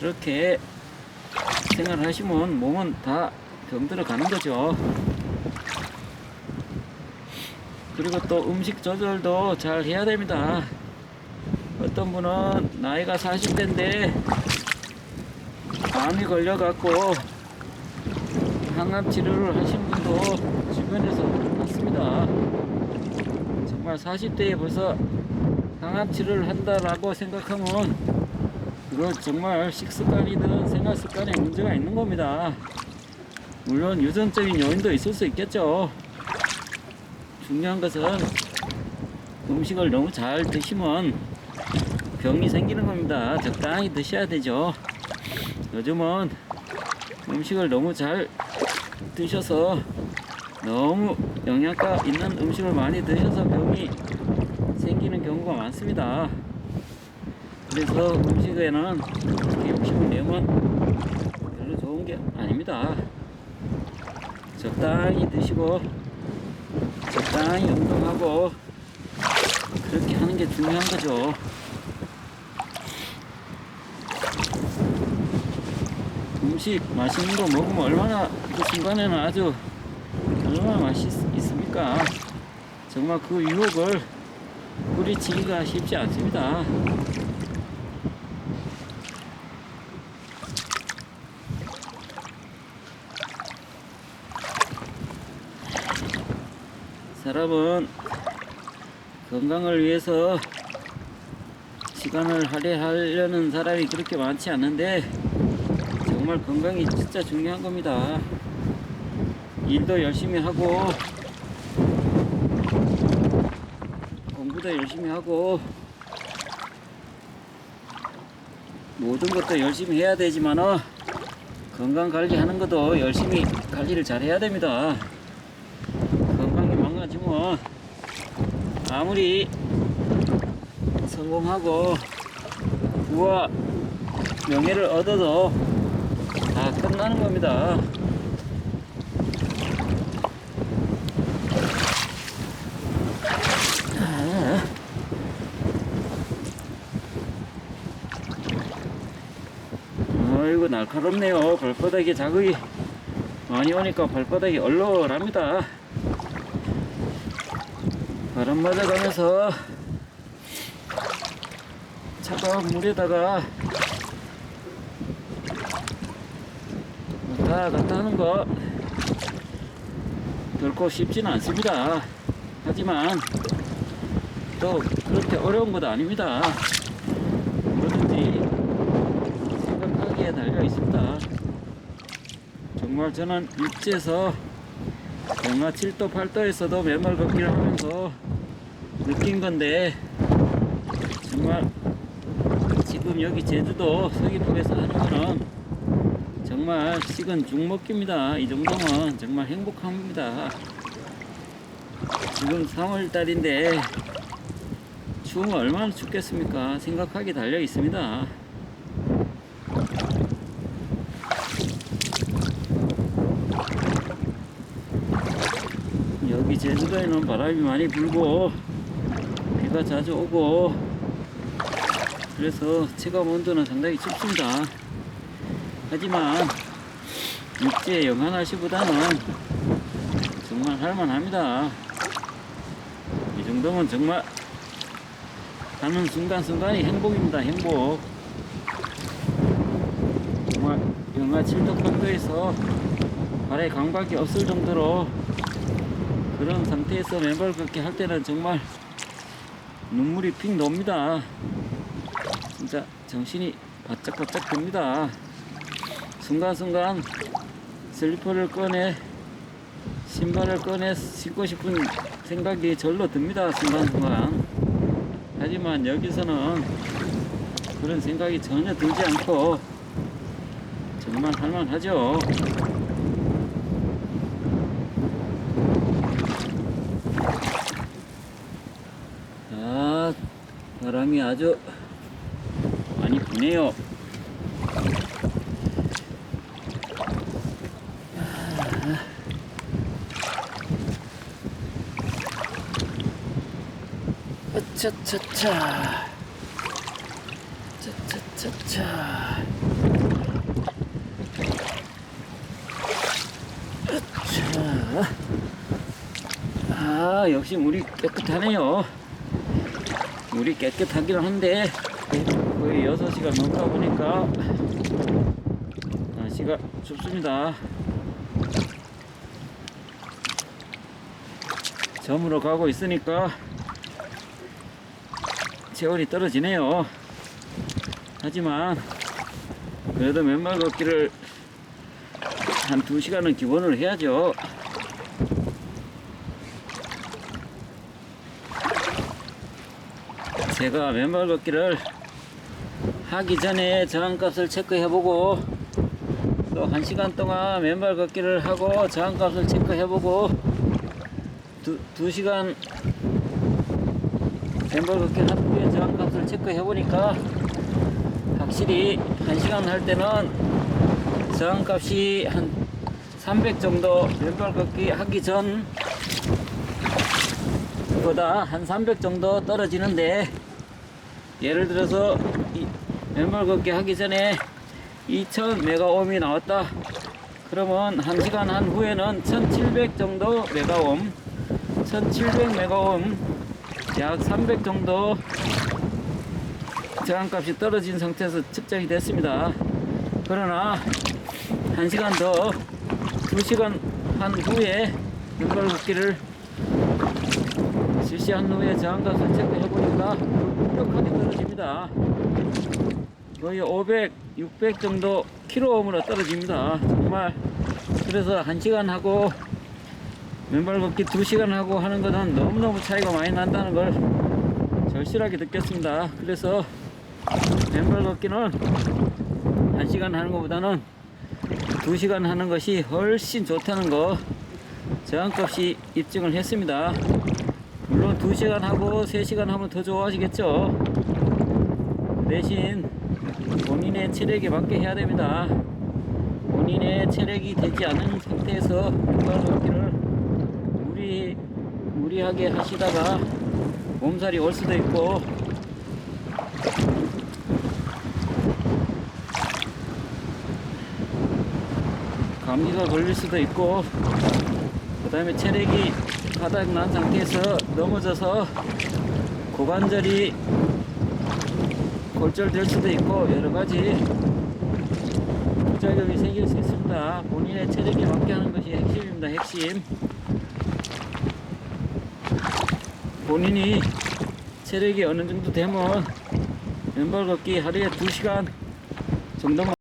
그렇게 생활하시면 몸은 다 병들어 가는 거죠. 그리고 또 음식 조절도 잘 해야 됩니다. 어떤 분은 나이가 40대인데 암이 걸려갖고 항암 치료를 하신 분도 주변에서 봤습니다. 정말 40대에 벌써 항암 치료를 한다라고 생각하면 그건 정말 식습관이든 생활 습관에 문제가 있는 겁니다. 물론 유전적인 요인도 있을 수 있겠죠. 중요한 것은 음식을 너무 잘 드시면 병이 생기는 겁니다. 적당히 드셔야 되죠. 요즘은 음식을 너무 잘 드셔서 너무 영양가 있는 음식을 많이 드셔서 병이 생기는 경우가 많습니다. 그래서 음식에는 그렇게 욕심을 내면 별로 좋은 게 아닙니다. 적당히 드시고 적당히 운동하고 그렇게 하는 게 중요한 거죠. 음식 맛있는 거 먹으면 얼마나 그 순간에는 아주 얼마나 맛있습니까? 정말 그 유혹을 뿌리치기가 쉽지 않습니다. 사람은 건강을 위해서 시간을 할애하려는 사람이 그렇게 많지 않은데 정말 건강이 진짜 중요한 겁니다. 일도 열심히 하고 공부도 열심히 하고 모든 것도 열심히 해야 되지만 건강 관리하는 것도 열심히 관리를 잘 해야 됩니다. 건강이 망가지면 아무리 성공하고 부와 명예를 얻어도 다 끝나는 겁니다. 아이고 날카롭네요. 발바닥에 자극이 많이 오니까 발바닥이 얼얼합니다. 바람 맞아가면서 차가운 물에다가 왔다 갔다 하는 거 결코 쉽지는 않습니다. 하지만 또 그렇게 어려운 것도 아닙니다. 뭐든지 생각하기에 달려 있습니다. 정말 저는 육지에서 영하 7도 8도에서도 맨발 걷기를 하면서 느낀 건데 정말 지금 여기 제주도 서귀포에서 하는 거는 정말 식은 죽 먹기입니다. 이 정도면 정말 행복합니다. 지금 3월달인데 추우면 얼마나 춥겠습니까? 생각하기 달려 있습니다. 여기 제주도에는 바람이 많이 불고 비가 자주 오고 그래서 체감 온도는 상당히 춥습니다. 하지만 육지의 영하날씨보다는 정말 할만합니다. 이 정도면 정말 가는 순간순간이 행복입니다. 행복. 정말 영하 7도 8도에서 발에 강박이 없을 정도로 그런 상태에서 맨발 걷기 할 때는 정말 눈물이 픽 놉니다. 진짜 정신이 바짝바짝 듭니다. 순간순간 슬리퍼를 꺼내 신발을 꺼내 신고 싶은 생각이 절로 듭니다. 순간순간. 하지만 여기서는 그런 생각이 전혀 들지 않고 정말 할만하죠. 바람이 아주 많이 부네요. 차차차 차차차차 아, 역시 물이 깨끗하네요. 물이 깨끗하긴 한데 거의 6시가 넘다 보니까 날씨가 춥습니다. 저물어 가고 있으니까 체온이 떨어지네요. 하지만 그래도 맨발 걷기를 한 2시간은 기본으로 해야죠. 제가 맨발 걷기를 하기 전에 저항값을 체크해보고 또 1시간 동안 맨발 걷기를 하고 저항값을 체크해보고 2시간 맨발 걷기 한 후에 저항값을 체크해보니까 확실히 1시간 할 때는 저항값이 한 300 정도 맨발 걷기 하기 전 보다 한 300 정도 떨어지는데, 예를 들어서 이 맨발 걷기 하기 전에 2000메가옴이 나왔다 그러면 1시간 한 후에는 1700 정도 메가옴, 1700메가옴 약 300 정도 저항값이 떨어진 상태에서 측정이 됐습니다. 그러나 1시간 더 2시간 한 후에 맨발 걷기를 실시한 후에 저항값을 체크해보니까 급격하게 떨어집니다. 거의 500, 600 정도 킬로옴으로 떨어집니다. 정말. 그래서 1시간 하고 맨발 걷기 2시간 하고 하는 것은 너무너무 차이가 많이 난다는 걸 절실하게 느꼈습니다. 그래서 맨발 걷기는 1시간 하는 것보다는 2시간 하는 것이 훨씬 좋다는 거 저항값이 입증을 했습니다. 물론 2시간 하고 3시간 하면 더 좋아지겠죠. 그 대신 본인의 체력에 맞게 해야 됩니다. 본인의 체력이 되지 않은 상태에서 맨발 걷기를 무리하게 하시다가 몸살이 올 수도 있고 감기가 걸릴 수도 있고, 그 다음에 체력이 바닥난 상태에서 넘어져서 고관절이 골절될 수도 있고 여러가지 부작용이 생길 수 있습니다. 본인의 체력에 맞게 하는 것이 핵심입니다. 핵심. 본인이 체력이 어느 정도 되면 맨발 걷기 하루에 2시간 정도만